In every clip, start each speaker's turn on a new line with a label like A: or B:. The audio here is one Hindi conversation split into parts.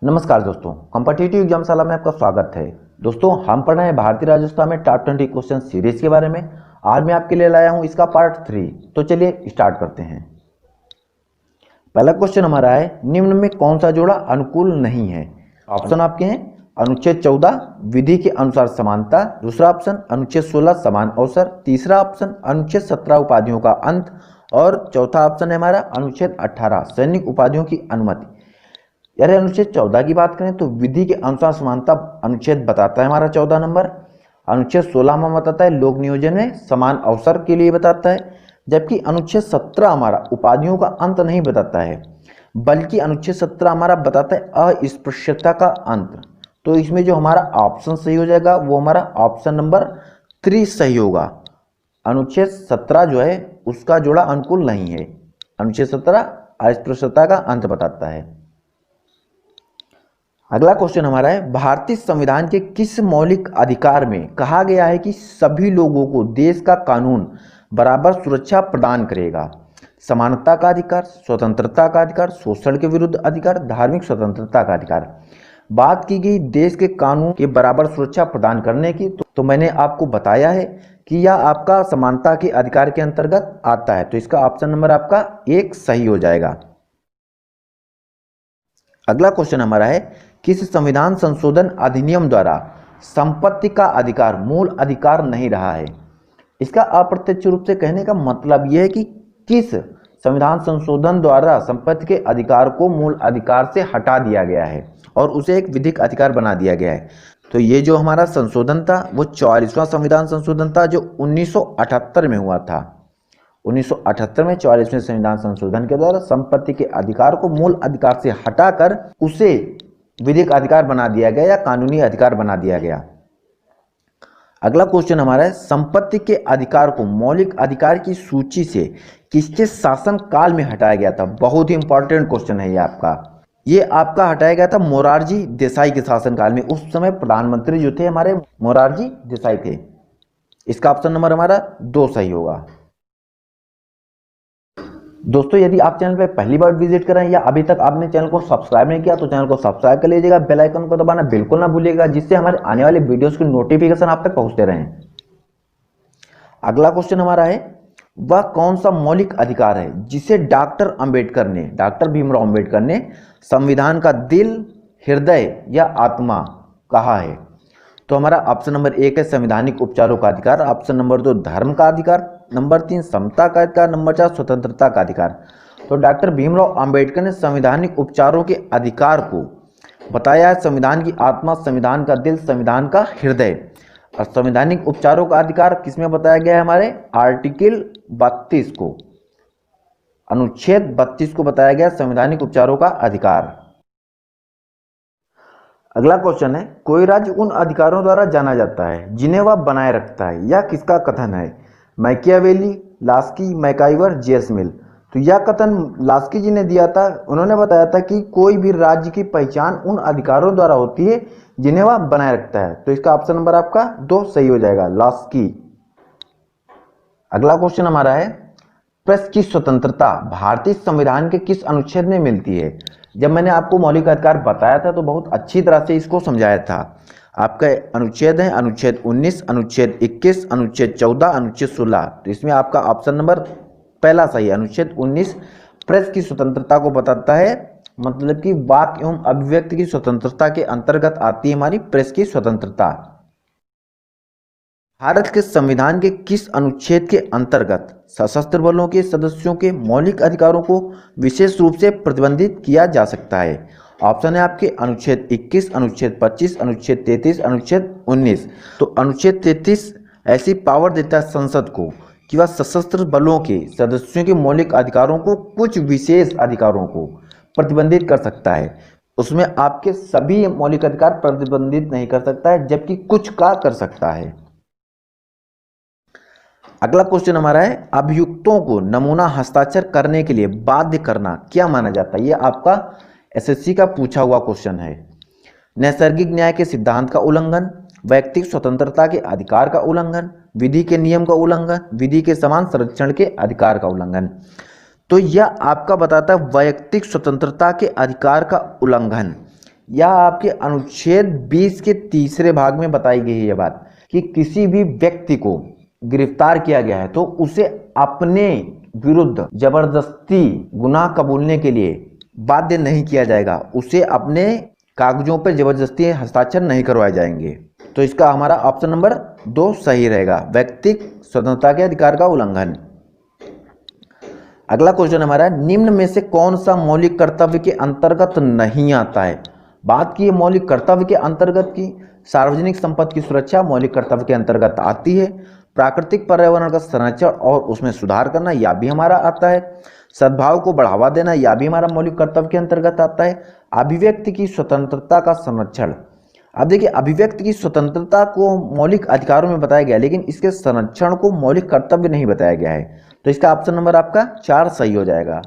A: नमस्कार दोस्तों, कॉम्पिटिटिव एग्जामशाला में आपका स्वागत है। दोस्तों, हम पढ़ रहे हैं भारतीय राजस्थान में टॉप 20 क्वेश्चन सीरीज के बारे में। आज मैं आपके लिए लाया हूं इसका पार्ट 3। तो चलिए स्टार्ट करते हैं। पहला क्वेश्चन हमारा है, निम्न में कौन सा जोड़ा अनुकूल नहीं है। ऑप्शन आपके हैं अनुच्छेद 14 विधि के अनुसार समानता, दूसरा ऑप्शन अनुच्छेद 16 समान अवसर, तीसरा ऑप्शन अनुच्छेद 17 उपाधियों का अंत और चौथा ऑप्शन है हमारा अनुच्छेद 18 सैनिक उपाधियों की अनुमति। यार अनुच्छेद 14 की बात करें तो विधि के अनुसार समानता अनुच्छेद बताता है हमारा 14 नंबर। अनुच्छेद 16 में बताता है लोक नियोजन में समान अवसर के लिए बताता है, जबकि अनुच्छेद 17 हमारा उपाधियों का अंत नहीं बताता है, बल्कि अनुच्छेद 17 हमारा बताता है अस्पृश्यता का अंत। तो इसमें जो हमारा ऑप्शन सही हो जाएगा वो हमारा ऑप्शन नंबर 3 सही होगा। अनुच्छेद 17 जो है उसका जोड़ा अनुकूल नहीं है। अनुच्छेद 17 अस्पृश्यता का अंत बताता है। अगला क्वेश्चन हमारा है, भारतीय संविधान के किस मौलिक अधिकार में कहा गया है कि सभी लोगों को देश का कानून बराबर सुरक्षा प्रदान करेगा। समानता का अधिकार, स्वतंत्रता का अधिकार, शोषण के विरुद्ध अधिकार, धार्मिक स्वतंत्रता का अधिकार। बात की गई देश के कानून के बराबर सुरक्षा प्रदान करने की, तो मैंने आपको बताया है कि यह आपका समानता के अधिकार के अंतर्गत आता है। तो इसका ऑप्शन नंबर आपका 1 सही हो जाएगा। अगला क्वेश्चन हमारा है, किस संविधान संशोधन अधिनियम द्वारा संपत्ति का अधिकार मूल अधिकार नहीं रहा है। इसका अप्रत्यक्ष रूप से कहने का मतलब यह है कि किस संविधान संशोधन द्वारा संपत्ति के अधिकार को मूल अधिकार से हटा दिया गया है और उसे एक विधिक अधिकार बना दिया गया है। तो ये जो हमारा संशोधन था वो 44वां संविधान संशोधन था जो 1978 में हुआ था। 1978 में 44वें संविधान संशोधन के द्वारा संपत्ति के अधिकार को मूल अधिकार से हटाकर उसे विधिक अधिकार बना दिया गया या कानूनी अधिकार बना दिया गया। अगला क्वेश्चन हमारा है, संपत्ति के अधिकार को मौलिक अधिकार की सूची से किसके शासन काल में हटाया गया था। बहुत ही इंपॉर्टेंट क्वेश्चन है ये आपका हटाया गया था मोरारजी देसाई के शासन काल में। उस समय प्रधानमंत्री जो थे हमारे मोरारजी देसाई थे। इसका ऑप्शन नंबर हमारा 2 सही होगा। दोस्तों, यदि आप चैनल पर पहली बार विजिट कर रहे हैं या अभी तक आपने चैनल को सब्सक्राइब नहीं किया तो चैनल को सब्सक्राइब कर लीजिएगा, बेल आइकन को दबाना बिल्कुल ना भूलिएगा, जिससे हमारे आने वाले वीडियोस की नोटिफिकेशन आप तक पहुंचते रहें। अगला क्वेश्चन हमारा है, वह कौन सा मौलिक अधिकार है जिसे डॉक्टर भीमराव अंबेडकर ने संविधान का दिल, हृदय या आत्मा कहा है। तो हमारा ऑप्शन नंबर 1 है संवैधानिक उपचारों का अधिकार, ऑप्शन नंबर 2 धर्म का अधिकार, नंबर 3 समता का अधिकार, नंबर 4 स्वतंत्रता का अधिकार। तो डॉक्टर भीमराव अंबेडकर ने संवैधानिक उपचारों के अधिकार को बताया है संविधान की आत्मा, संविधान का दिल, संविधान का हृदय। और संवैधानिक उपचारों का अधिकार किसमें बताया गया है, हमारे आर्टिकल 32 को, अनुच्छेद 32 को बताया गया संवैधानिक उपचारों का अधिकार। अगला क्वेश्चन है, कोई राज्य उन अधिकारों द्वारा जाना जाता है जिन्हें वह बनाए रखता है। यह किसका कथन है, मैकियावेली, लास्की, मैकाइवर, जेम्स मिल। तो यह कथन लास्की जी ने दिया था। उन्होंने बताया था कि कोई भी राज्य की पहचान उन अधिकारों द्वारा होती है जिन्हें वह बनाए रखता है। तो इसका ऑप्शन नंबर आपका 2 सही हो जाएगा, लास्की। अगला क्वेश्चन हमारा है, प्रेस की स्वतंत्रता भारतीय संविधान के किस अनुच्छेद में मिलती है। जब मैंने आपको मौलिक अधिकार बताया था तो बहुत अच्छी तरह से इसको समझाया था। आपका अनुच्छेद है अनुच्छेद 19, अनुच्छेद 21, अनुच्छेद 14, अनुच्छेद 16। तो इसमें आपका ऑप्शन नंबर पहला सही है, अनुच्छेद 19 प्रेस की स्वतंत्रता को बताता है, मतलब कि वाक एवं अभिव्यक्ति की स्वतंत्रता के अंतर्गत आती है हमारी प्रेस की स्वतंत्रता। भारत के संविधान के किस अनुच्छेद के अंतर्गत सशस्त्र बलों के सदस्यों के मौलिक अधिकारों को विशेष रूप से प्रतिबंधित किया जा सकता है। ऑप्शन है आपके अनुच्छेद 21, अनुच्छेद 25, अनुच्छेद 33, अनुच्छेद 19। तो अनुच्छेद 33 ऐसी पावर देता है संसद को कि वह सशस्त्र बलों के सदस्यों के मौलिक अधिकारों को, कुछ विशेष अधिकारों को प्रतिबंधित कर सकता है। उसमें आपके सभी मौलिक अधिकार प्रतिबंधित नहीं कर सकता है, जबकि कुछ का कर सकता है। अगला क्वेश्चन हमारा है, अभियुक्तों को नमूना हस्ताक्षर करने के लिए बाध्य करना क्या माना जाता है। यह आपका एसएससी का पूछा हुआ क्वेश्चन है। नैसर्गिक न्याय के सिद्धांत का उल्लंघन, व्यक्तिगत स्वतंत्रता के अधिकार का उल्लंघन, विधि के नियम का उल्लंघन, विधि के समान संरक्षण के अधिकार का उल्लंघन। तो यह आपका बताता है वैयक्तिक स्वतंत्रता के अधिकार का उल्लंघन। या आपके अनुच्छेद 20 के तीसरे भाग में बताई गई है यह बात कि किसी भी व्यक्ति को गिरफ्तार किया गया है तो उसे अपने विरुद्ध जबरदस्ती गुनाह कबूलने के लिए बाध्य नहीं किया जाएगा, उसे अपने कागजों पर जबरदस्ती हस्ताक्षर नहीं करवाए जाएंगे। तो इसका हमारा ऑप्शन नंबर 2 सही रहेगा, व्यक्तिक स्वतंत्रता के अधिकार का उल्लंघन। अगला क्वेश्चन हमारा है, निम्न में से कौन सा मौलिक कर्तव्य के अंतर्गत नहीं आता है। बात की मौलिक कर्तव्य के अंतर्गत की, सार्वजनिक संपत्ति की सुरक्षा मौलिक कर्तव्य के अंतर्गत आती है, प्राकृतिक पर्यावरण का संरक्षण और उसमें सुधार करना यह भी हमारा आता है, सद्भाव को बढ़ावा देना यह भी हमारा मौलिक कर्तव्य के अंतर्गत आता है, अभिव्यक्ति की स्वतंत्रता का संरक्षण। अब देखिए, अभिव्यक्ति की स्वतंत्रता को मौलिक अधिकारों में बताया गया लेकिन इसके संरक्षण को मौलिक कर्तव्य नहीं बताया गया है, तो इसका ऑप्शन नंबर आपका 4 सही हो जाएगा।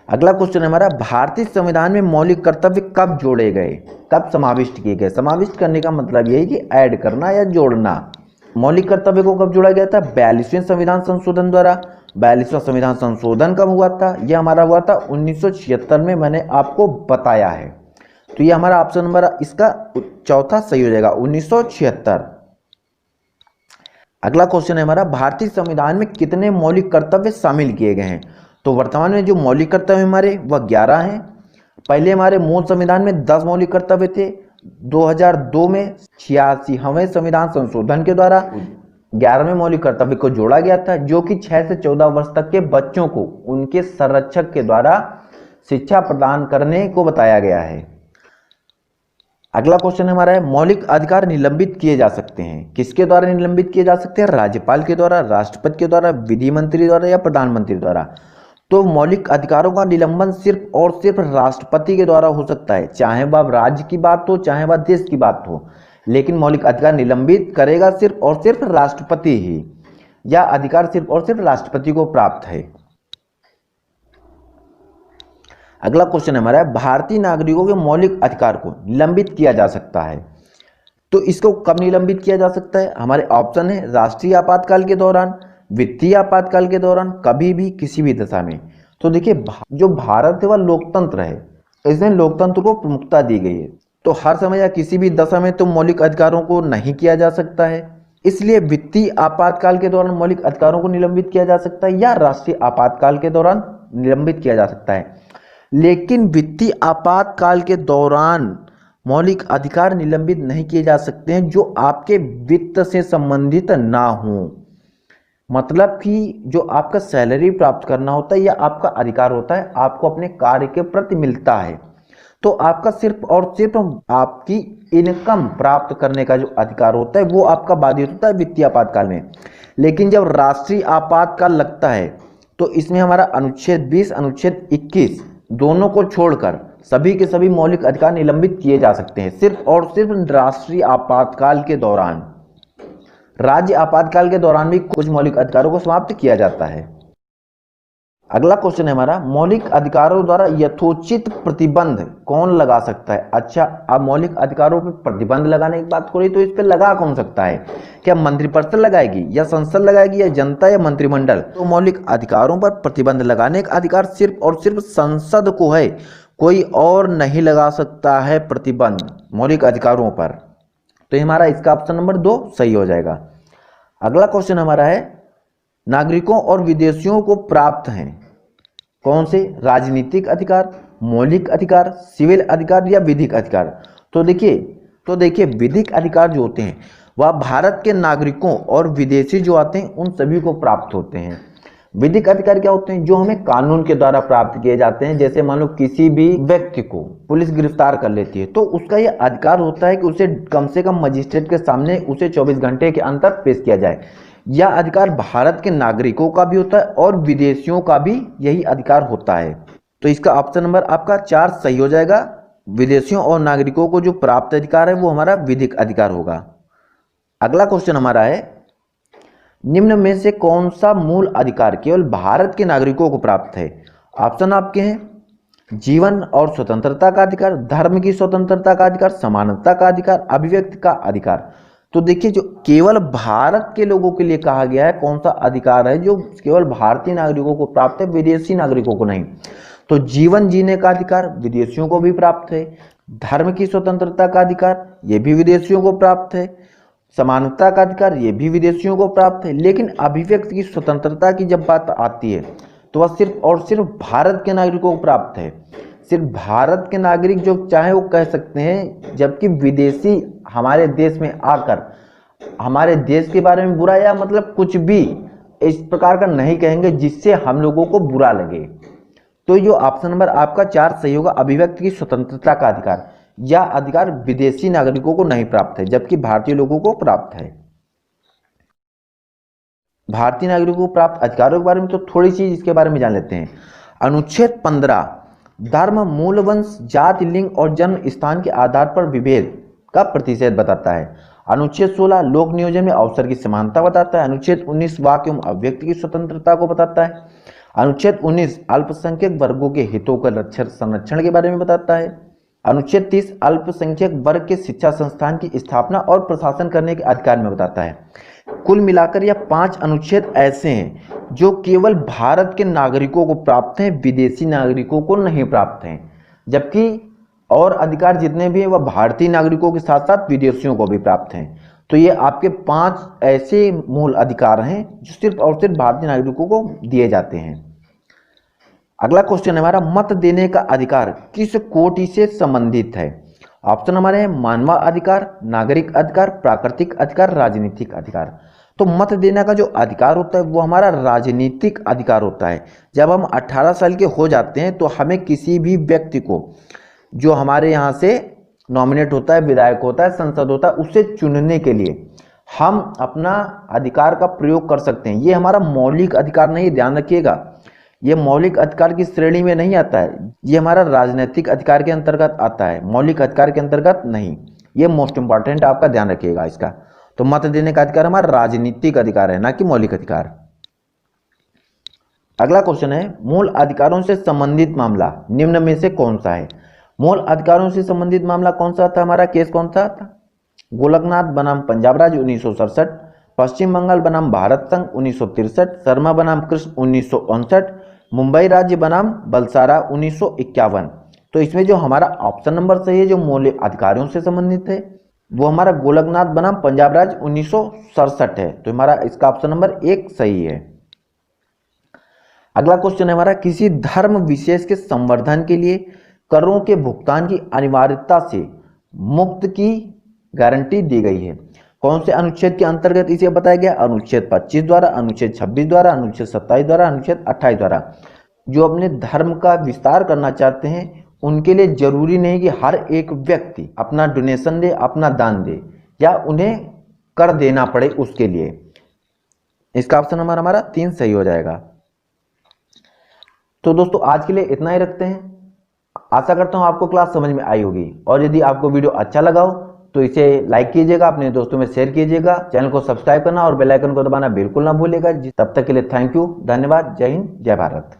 A: अगला क्वेश्चन हमारा, भारतीय संविधान में मौलिक कर्तव्य कब जोड़े गए, कब समाविष्ट किए गए। समाविष्ट करने का मतलब यही कि ऐड करना या जोड़ना। मौलिक कर्तव्य को कब जोड़ा गया था, 42वें संविधान संशोधन द्वारा। 42वां संविधान संशोधन कब हुआ था, यह हमारा हुआ था 1976 में, मैंने आपको बताया है। तो ये हमारा ऑप्शन नंबर इसका चौथा सही हो जाएगा, 1976। अगला क्वेश्चन है हमारा, भारतीय संविधान में कितने मौलिक कर्तव्य शामिल किए गए हैं। तो वर्तमान में जो मौलिक कर्तव्य हमारे वह 11 हैं। पहले हमारे मूल संविधान में 10 मौलिक कर्तव्य थे। 2002 में 86वें संविधान संशोधन के द्वारा 11वें मौलिक कर्तव्य को जोड़ा गया था, जो कि 6 से 14 वर्ष तक के बच्चों को उनके संरक्षक के द्वारा शिक्षा प्रदान करने को बताया गया है। अगला क्वेश्चन हमारा है, मौलिक अधिकार निलंबित किए जा सकते हैं। किसके द्वारा निलंबित किए जा सकते हैं, राज्यपाल के द्वारा, राष्ट्रपति के द्वारा, विधि मंत्री द्वारा या प्रधानमंत्री द्वारा। तो मौलिक अधिकारों का निलंबन सिर्फ और सिर्फ राष्ट्रपति के द्वारा हो सकता है, चाहे वह राज्य की बात हो चाहे वह देश की बात हो, लेकिन मौलिक अधिकार निलंबित करेगा सिर्फ और सिर्फ राष्ट्रपति ही, या अधिकार सिर्फ और सिर्फ राष्ट्रपति को प्राप्त है। अगला क्वेश्चन हमारा है, भारतीय नागरिकों के मौलिक अधिकार को निलंबित किया जा सकता है। तो इसको कब निलंबित किया जा सकता है, हमारे ऑप्शन है, राष्ट्रीय आपातकाल के दौरान, वित्तीय आपातकाल के दौरान, कभी भी, किसी भी दशा में। तो देखिए, जो भारत है वह लोकतंत्र है, इसमें लोकतंत्र को प्रमुखता दी गई है, तो हर समय या किसी भी दशा में तो मौलिक अधिकारों को नहीं किया जा सकता है। इसलिए वित्तीय आपातकाल के दौरान मौलिक अधिकारों को निलंबित किया जा सकता है या राष्ट्रीय आपातकाल के दौरान निलंबित किया जा सकता है। लेकिन वित्तीय आपातकाल के दौरान मौलिक अधिकार निलंबित नहीं किए जा सकते हैं जो आपके वित्त से संबंधित ना हो। मतलब कि जो आपका सैलरी प्राप्त करना होता है या आपका अधिकार होता है, आपको अपने कार्य के प्रति मिलता है, तो आपका सिर्फ और सिर्फ आपकी इनकम प्राप्त करने का जो अधिकार होता है वो आपका बाधित होता है वित्तीय आपातकाल में। लेकिन जब राष्ट्रीय आपातकाल लगता है तो इसमें हमारा अनुच्छेद 20, अनुच्छेद 21 दोनों को छोड़कर सभी के सभी मौलिक अधिकार निलंबित किए जा सकते हैं, सिर्फ और सिर्फ राष्ट्रीय आपातकाल के दौरान। राज्य आपातकाल के दौरान भी कुछ मौलिक अधिकारों को समाप्त किया जाता है। अगला क्वेश्चन है हमारा, मौलिक अधिकारों द्वारा यथोचित प्रतिबंध कौन लगा सकता है। अच्छा, अब मौलिक अधिकारों पर प्रतिबंध लगाने की बात करें तो इस पर लगा कौन सकता है, क्या मंत्रिपरिषद लगाएगी या संसद लगाएगी या जनता या मंत्रिमंडल। तो मौलिक अधिकारों पर प्रतिबंध लगाने का अधिकार सिर्फ और सिर्फ संसद को है, कोई और नहीं लगा सकता है प्रतिबंध मौलिक अधिकारों पर। तो हमारा इसका ऑप्शन नंबर 2 सही हो जाएगा। अगला क्वेश्चन हमारा है, नागरिकों और विदेशियों को प्राप्त हैं कौन से राजनीतिक अधिकार, मौलिक अधिकार, सिविल अधिकार या विधिक अधिकार। तो देखिए विधिक अधिकार जो होते हैं वह भारत के नागरिकों और विदेशी जो आते हैं उन सभी को प्राप्त होते हैं। विधिक अधिकार क्या होते हैं, जो हमें कानून के द्वारा प्राप्त किए जाते हैं। जैसे मान लो किसी भी व्यक्ति को पुलिस गिरफ्तार कर लेती है तो उसका यह अधिकार होता है कि उसे कम से कम मजिस्ट्रेट के सामने उसे 24 घंटे के अंदर पेश किया जाए। यह अधिकार भारत के नागरिकों का भी होता है और विदेशियों का भी यही अधिकार होता है। तो इसका ऑप्शन नंबर आपका 4 सही हो जाएगा। विदेशियों और नागरिकों को जो प्राप्त अधिकार है वो हमारा विधिक अधिकार होगा। अगला क्वेश्चन हमारा है, निम्न में से कौन सा मूल अधिकार केवल भारत के नागरिकों को प्राप्त है। ऑप्शन आपके हैं, जीवन और स्वतंत्रता का अधिकार, धर्म की स्वतंत्रता का अधिकार, समानता का अधिकार, अभिव्यक्ति का अधिकार। तो देखिए, जो केवल भारत के लोगों के लिए कहा गया है कौन सा अधिकार है जो केवल भारतीय नागरिकों को प्राप्त है, विदेशी नागरिकों को नहीं। तो जीवन जीने का अधिकार विदेशियों को भी प्राप्त है, धर्म की स्वतंत्रता का अधिकार ये भी विदेशियों को प्राप्त है, समानता का अधिकार ये भी विदेशियों को प्राप्त है। लेकिन अभिव्यक्ति की स्वतंत्रता की जब बात आती है तो वह सिर्फ और सिर्फ भारत के नागरिकों को प्राप्त है। सिर्फ भारत के नागरिक जो चाहे वो कह सकते हैं, जबकि विदेशी हमारे देश में आकर हमारे देश के बारे में बुरा या मतलब कुछ भी इस प्रकार का नहीं कहेंगे जिससे हम लोगों को बुरा लगे। तो जो ऑप्शन नंबर आपका 4 सही होगा। अभिव्यक्ति की स्वतंत्रता का अधिकार, यह अधिकार विदेशी नागरिकों को नहीं प्राप्त है जबकि भारतीय लोगों को प्राप्त है। भारतीय नागरिकों को प्राप्त अधिकारों के बारे में तो थोड़ी चीज इसके बारे में जान लेते हैं। अनुच्छेद 15 धर्म, मूल वंश, जाति, लिंग और जन्म स्थान के आधार पर विभेद का प्रतिषेध बताता है। अनुच्छेद 16 लोक नियोजन में अवसर की समानता बताता है। अनुच्छेद 19 वाक्य एवं अभिव्यक्ति की स्वतंत्रता को बताता है। अनुच्छेद 19 अल्पसंख्यक वर्गों के हितों का संरक्षण के बारे में बताता है। अनुच्छेद 30 अल्पसंख्यक वर्ग के शिक्षा संस्थान की स्थापना और प्रशासन करने के अधिकार में बताता है। कुल मिलाकर यह 5 अनुच्छेद ऐसे हैं जो केवल भारत के नागरिकों को प्राप्त हैं, विदेशी नागरिकों को नहीं प्राप्त हैं। जबकि और अधिकार जितने भी हैं वह भारतीय नागरिकों के साथ साथ विदेशियों को भी प्राप्त हैं। तो ये आपके 5 ऐसे मूल अधिकार हैं जो सिर्फ और सिर्फ भारतीय नागरिकों को दिए जाते हैं। अगला क्वेश्चन है हमारा, मत देने का अधिकार किस कोटि से संबंधित है? ऑप्शन हमारे हैं मानवाधिकार, नागरिक अधिकार, प्राकृतिक अधिकार, राजनीतिक अधिकार। तो मत देने का जो अधिकार होता है वो हमारा राजनीतिक अधिकार होता है। जब हम 18 साल के हो जाते हैं तो हमें किसी भी व्यक्ति को जो हमारे यहाँ से नॉमिनेट होता है, विधायक होता है, संसद होता है, उसे चुनने के लिए हम अपना अधिकार का प्रयोग कर सकते हैं। ये हमारा मौलिक अधिकार नहीं, ध्यान रखिएगा, ये मौलिक अधिकार की श्रेणी में नहीं आता है, ये हमारा राजनीतिक अधिकार के अंतर्गत आता है, मौलिक अधिकार के अंतर्गत नहीं। ये मोस्ट इंपॉर्टेंट, आपका ध्यान रखिएगा इसका। तो मत देने का अधिकार हमारा राजनीतिक अधिकार है, ना कि मौलिक अधिकार। अगला क्वेश्चन है, मूल अधिकारों से संबंधित मामला निम्न में से कौन सा है? मूल अधिकारों से संबंधित मामला कौन सा था? हमारा केस कौन सा था? गोलकनाथ बनाम पंजाब राज्य 1967, पश्चिम बंगाल बनाम भारत संघ 1963, शर्मा बनाम कृष्ण 1959, मुंबई राज्य बनाम बलसारा 1951। तो इसमें जो हमारा ऑप्शन नंबर सही है, जो मूल अधिकारों से संबंधित है, वो हमारा गोलकनाथ बनाम पंजाब राज्य 1967 है। तो हमारा इसका ऑप्शन नंबर 1 सही है। अगला क्वेश्चन है हमारा, किसी धर्म विशेष के संवर्धन के लिए करों के भुगतान की अनिवार्यता से मुक्त की गारंटी दी गई है? कौन से अनुच्छेद के अंतर्गत इसे बताया गया? अनुच्छेद 25 द्वारा, अनुच्छेद 26 द्वारा, अनुच्छेद 27 द्वारा, अनुच्छेद 28 द्वारा। जो अपने धर्म का विस्तार करना चाहते हैं उनके लिए जरूरी नहीं कि हर एक व्यक्ति अपना डोनेशन दे, अपना दान दे या उन्हें कर देना पड़े उसके लिए। इसका ऑप्शन नंबर हमारा 3 सही हो जाएगा। तो दोस्तों आज के लिए इतना ही रखते हैं। आशा करता हूं आपको क्लास समझ में आई होगी, और यदि आपको वीडियो अच्छा लगा हो तो इसे लाइक कीजिएगा, अपने दोस्तों में शेयर कीजिएगा, चैनल को सब्सक्राइब करना और बेल आइकन को दबाना बिल्कुल ना भूलिएगा। तब तक के लिए थैंक यू, धन्यवाद, जय हिंद, जय भारत।